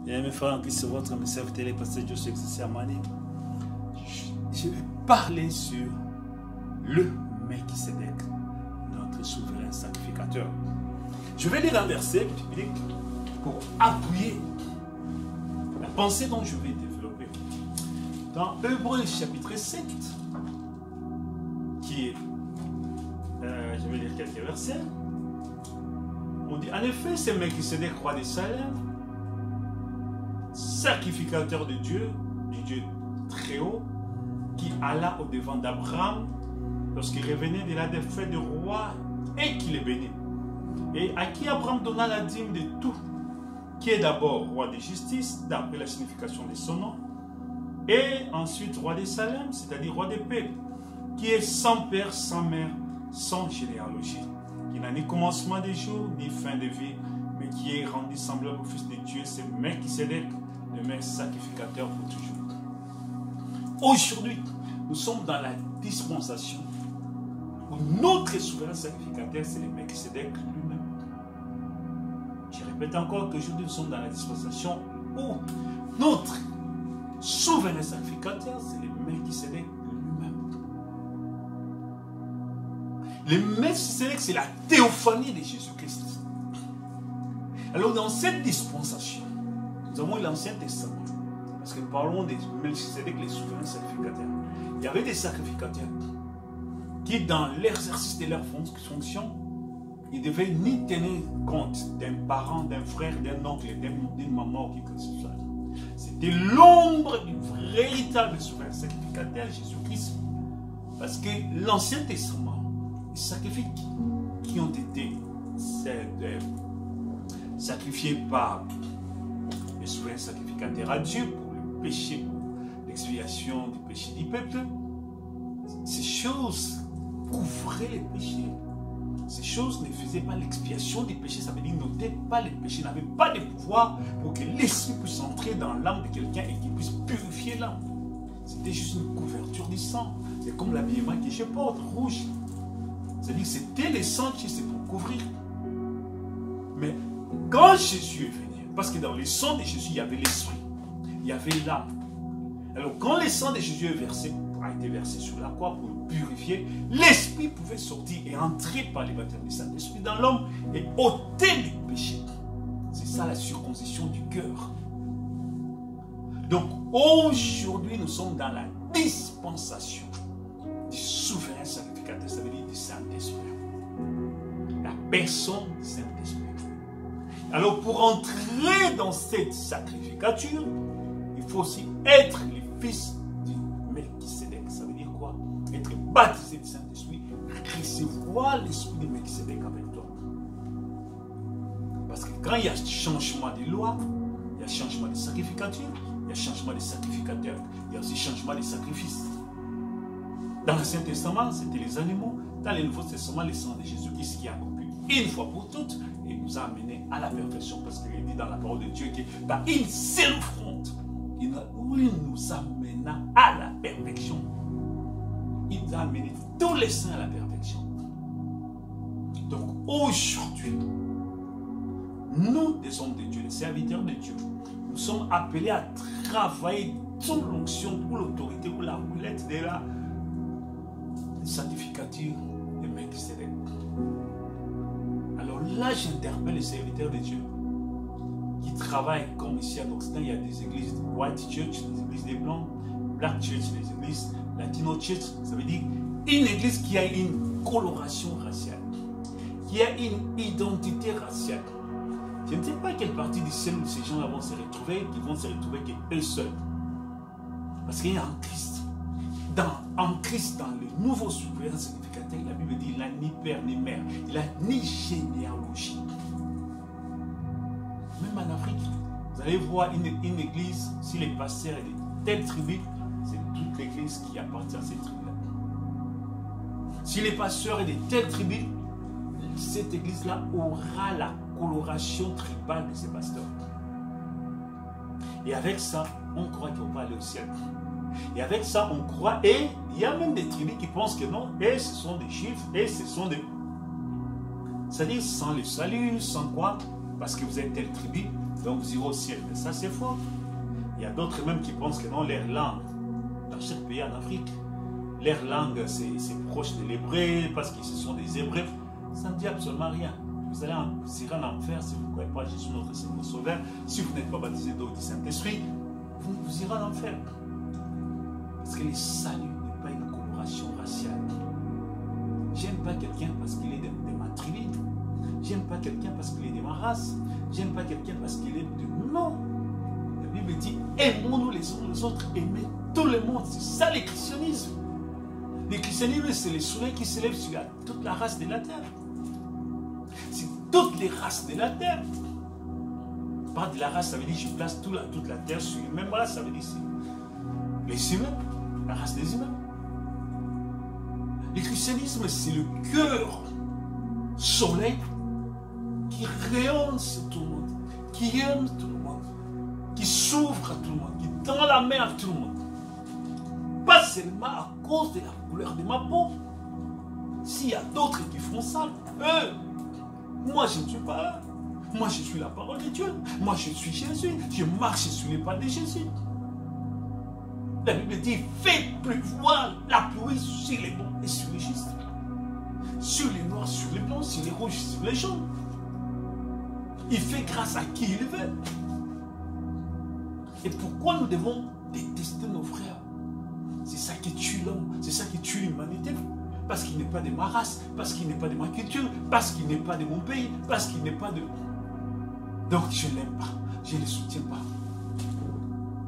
Et mes frères en Christ, votre mes serviteurs, les pasteurs Joshua Amani. Je vais parler sur le Melchisedec, notre souverain sacrificateur. Je vais lire un verset biblique pour appuyer la pensée dont je vais développer. Dans Hébreux chapitre 7, qui est, je vais lire quelques versets, on dit, en effet, c'est Melchisedec, roi de Salem, sacrificateur de Dieu, du Dieu très haut, qui alla au devant d'Abraham lorsqu'il revenait de la défaite du roi et qu'il est béni. Et à qui Abraham donna la dîme de tout, qui est d'abord roi de justice, d'après la signification de son nom, et ensuite roi de Salem, c'est-à-dire roi de paix, qui est sans père, sans mère, sans généalogie, qui n'a ni commencement des jours, ni fin de vie, mais qui est rendu semblable au Fils de Dieu, c'est Melchisedec, le même sacrificateur pour toujours. Aujourd'hui, nous sommes dans la dispensation où notre souverain sacrificateur, c'est le Melchisedec lui-même. Je répète encore qu'aujourd'hui, nous sommes dans la dispensation où notre souverain sacrificateur, c'est le Melchisedec lui-même. Le Melchisedec, c'est la théophanie de Jésus-Christ. Alors, dans cette dispensation, nous avons l'Ancien Testament. Parce que nous parlons des Melchisedec, les souverains sacrificateurs. Il y avait des sacrificateurs qui, dans l'exercice de leur fonction, ils devaient ni tenir compte d'un parent, d'un frère, d'un oncle, d'une maman ou quelque chose que ce soit. C'était l'ombre du véritable souverain sacrificateur, Jésus-Christ. Parce que l'Ancien Testament, les sacrifices qui ont été sacrifiés par le souverain sacrificateur à Dieu pour le péché, pour l'expiation du péché du peuple, ces choses couvraient les péchés. Ces choses ne faisaient pas l'expiation des péchés, ça veut dire n'ôtaient pas les péchés, n'avaient pas de pouvoir pour que l'esprit puisse entrer dans l'âme de quelqu'un et qu'il puisse purifier l'âme. C'était juste une couverture du sang. C'est comme l'habillement que je porte, rouge. C'est-à-dire que c'était le sang qui c'est pour couvrir. Mais quand Jésus est venu, parce que dans le sang de Jésus, il y avait l'esprit, il y avait l'âme. Alors quand le sang de Jésus a été versé sur la croix pour le purifier, l'esprit pouvait sortir et entrer par les baptêmes du Saint-Esprit dans l'homme et ôter les péchés. C'est ça la circoncision du cœur. Donc aujourd'hui, nous sommes dans la dispensation du souverain sacrificateur, ça veut dire du Saint-Esprit. La personne du Saint-Esprit. Alors pour entrer dans cette sacrificature, il faut aussi être le fils du Melchisedec. Ça veut dire quoi? Être baptisé du Saint-Esprit, recevoir l'esprit de Melchisedec avec toi. Parce que quand il y a changement de loi, il y a changement de sacrificature, il y a changement de sacrificateur, il y a aussi changement de sacrifice. Dans l'Ancien Testament, c'était les animaux. Dans le Nouveau Testament, le sang de Jésus-Christ qui a accompli une fois pour toutes et nous a amenés à la perfection. Parce qu'il dit dans la parole de Dieu que par une seule offrande, il nous amena à la perfection. Il nous a amené tous les saints à la perfection. Donc aujourd'hui, nous, des hommes de Dieu, les serviteurs de Dieu, nous sommes appelés à travailler sous l'onction, ou l'autorité, ou la roulette de la sacrificature de Melchisedec. Alors là, j'interpelle les serviteurs de Dieu qui travaillent comme ici à l'Occident. Il y a des églises White Church, des églises des Blancs, Black Church, des églises Latino Church. Ça veut dire une église qui a une coloration raciale, qui a une identité raciale. Je ne sais pas quelle partie du ciel où ces gens-là vont se retrouver, qui vont se retrouver qu'eux seuls. Parce qu'il y a un Christ. En Christ, dans le nouveau souverain sacrificateur, la Bible dit qu'il n'a ni père ni mère, il n'a ni généalogie. Même en Afrique, vous allez voir une église, si les pasteurs est de telle tribu, c'est toute l'église qui appartient à cette tribu-là. Si les pasteurs est de telle tribu, cette église-là aura la coloration tribale de ces pasteurs. Et avec ça, on croit qu'on va aller au ciel. Et avec ça, on croit, et il y a même des tribus qui pensent que non, et ce sont des chiffres, et ce sont des... C'est-à-dire sans le salut, sans quoi? Parce que vous êtes telle tribu, donc vous irez au ciel. Mais ça, c'est faux. Il y a d'autres même qui pensent que non, leur langue, dans chaque pays en Afrique, leur langue, c'est proche de l'hébreu, parce qu'ils sont des hébreux. Ça ne dit absolument rien. Vous irez en enfer si vous ne croyez pas Jésus notre Seigneur Sauveur. Si vous n'êtes pas baptisé d'eau du Saint-Esprit, vous irez en enfer. Parce que le salut n'est pas une coloration raciale. J'aime pas quelqu'un parce qu'il est de ma tribu. J'aime pas quelqu'un parce qu'il est de ma race. J'aime pas quelqu'un parce qu'il est de... Non. La Bible dit, aimons-nous les uns les autres, aimez tout le monde. C'est ça le christianisme. Le christianisme, c'est le soleil qui s'élève sur toute la race de la terre. C'est toutes les races de la terre. Pas de la race, ça veut dire que je place toute la terre sur une même race, ça veut dire les humains, la race des humains. Le christianisme, c'est le cœur soleil qui rayonne sur tout le monde, qui aime tout le monde, qui s'ouvre à tout le monde, qui tend la main à tout le monde. Pas seulement à cause de la couleur de ma peau. S'il y a d'autres qui font ça, moi je ne suis pas là. Moi je suis la parole de Dieu. Moi je suis Jésus. Je marche sur les pas de Jésus. La Bible dit, faites pleuvoir la pluie sur les bons et sur les justes. Sur les noirs, sur les blancs, sur les rouges, sur les jaunes. Il fait grâce à qui il veut. Et pourquoi nous devons détester nos frères? C'est ça qui tue l'homme, c'est ça qui tue l'humanité. Parce qu'il n'est pas de ma race, parce qu'il n'est pas de ma culture, parce qu'il n'est pas de mon pays, parce qu'il n'est pas de... Donc je ne l'aime pas, je ne le soutiens pas.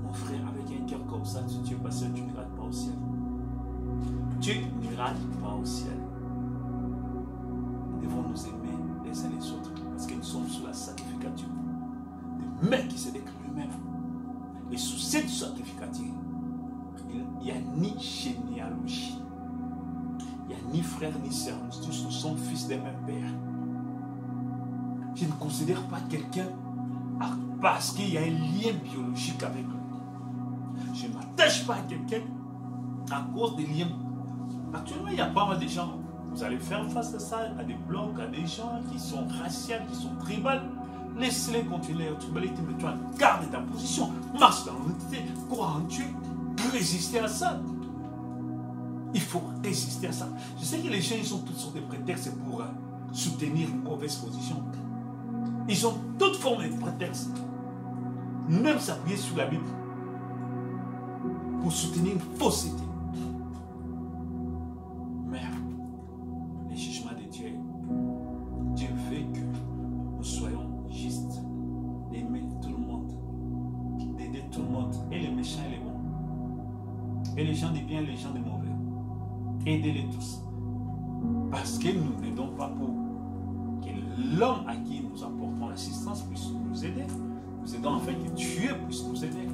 Mon frère, avec un cœur comme ça, si tu es passé, tu n'iras pas au ciel. Tu n'iras pas au ciel. Nous devons nous aimer les uns les autres, parce que nous sommes sous la sanctificature. Le mec qui se décrit lui-même. Et sous cette sanctificature, il n'y a ni généalogie. Il n'y a ni frère ni sœur. Nous tous nous sommes fils d'un même père. Je ne considère pas quelqu'un parce qu'il y a un lien biologique avec lui. Je ne m'attache pas à quelqu'un à cause des liens. Actuellement, il y a pas mal de gens. Vous allez faire face à ça, à des blocs, à des gens qui sont raciaux, qui sont tribales. Laisse-les continuer leur tribalité, mais toi, garde ta position. Marche dans l'unité, crois en Dieu. Résister à ça. Il faut résister à ça. Je sais que les gens, ils ont toutes sortes de prétextes pour soutenir une mauvaise position. Ils ont toutes formes de prétextes. Même s'appuyer sur la Bible pour soutenir une fausseté. Mais le jugement de Dieu, Dieu veut que nous soyons justes, d'aimer tout le monde, d'aider tout le monde, et les méchants et les bons. Et les gens du bien et les gens du mauvais. Aidez-les tous. Parce que nous n'aidons pas pour que l'homme à qui nous apportons l'assistance puisse nous aider. Nous aidons afin que Dieu puisse nous aider.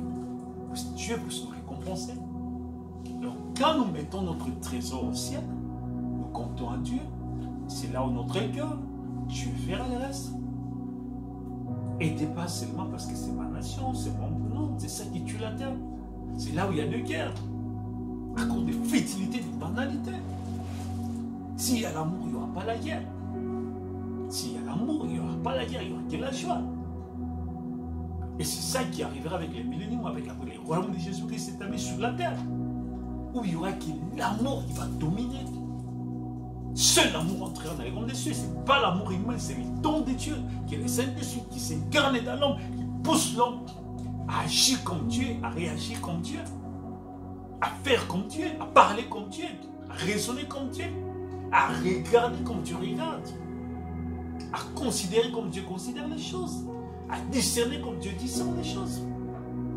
Que Dieu puisse nous récompenser. Donc quand nous mettons notre trésor au ciel, nous comptons à Dieu. C'est là où notre cœur, Dieu fera le reste. Aidez pas seulement parce que c'est ma nation, c'est mon nom, c'est ça qui tue la terre. C'est là où il y a des guerres. À cause de futilité, de banalité. S'il y a l'amour, il n'y aura pas la guerre. S'il y a l'amour, il n'y aura pas la guerre, il n'y aura que la joie. Et c'est ça qui arrivera avec les milléniums, avec les royaumes de Jésus-Christ établis sur la terre. Où il y aura que l'amour qui va dominer. Seul l'amour entrera dans les royaumes des cieux. Ce n'est pas l'amour humain, c'est le don de Dieu, qui est le Saint-Esprit, qui s'incarne dans l'homme, qui pousse l'homme à agir comme Dieu, à réagir comme Dieu. À faire comme Dieu, à parler comme Dieu, à raisonner comme Dieu, à regarder comme Dieu regarde, à considérer comme Dieu considère les choses, à discerner comme Dieu discerne les choses.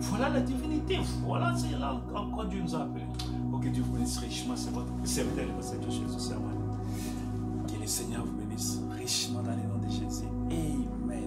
Voilà la divinité, voilà c'est là en quoi Dieu nous a appelés. Oh, que Dieu vous bénisse richement, c'est votre serviteur, le Seigneur Jésus. Que le Seigneur vous bénisse richement dans le nom de Jésus. Amen.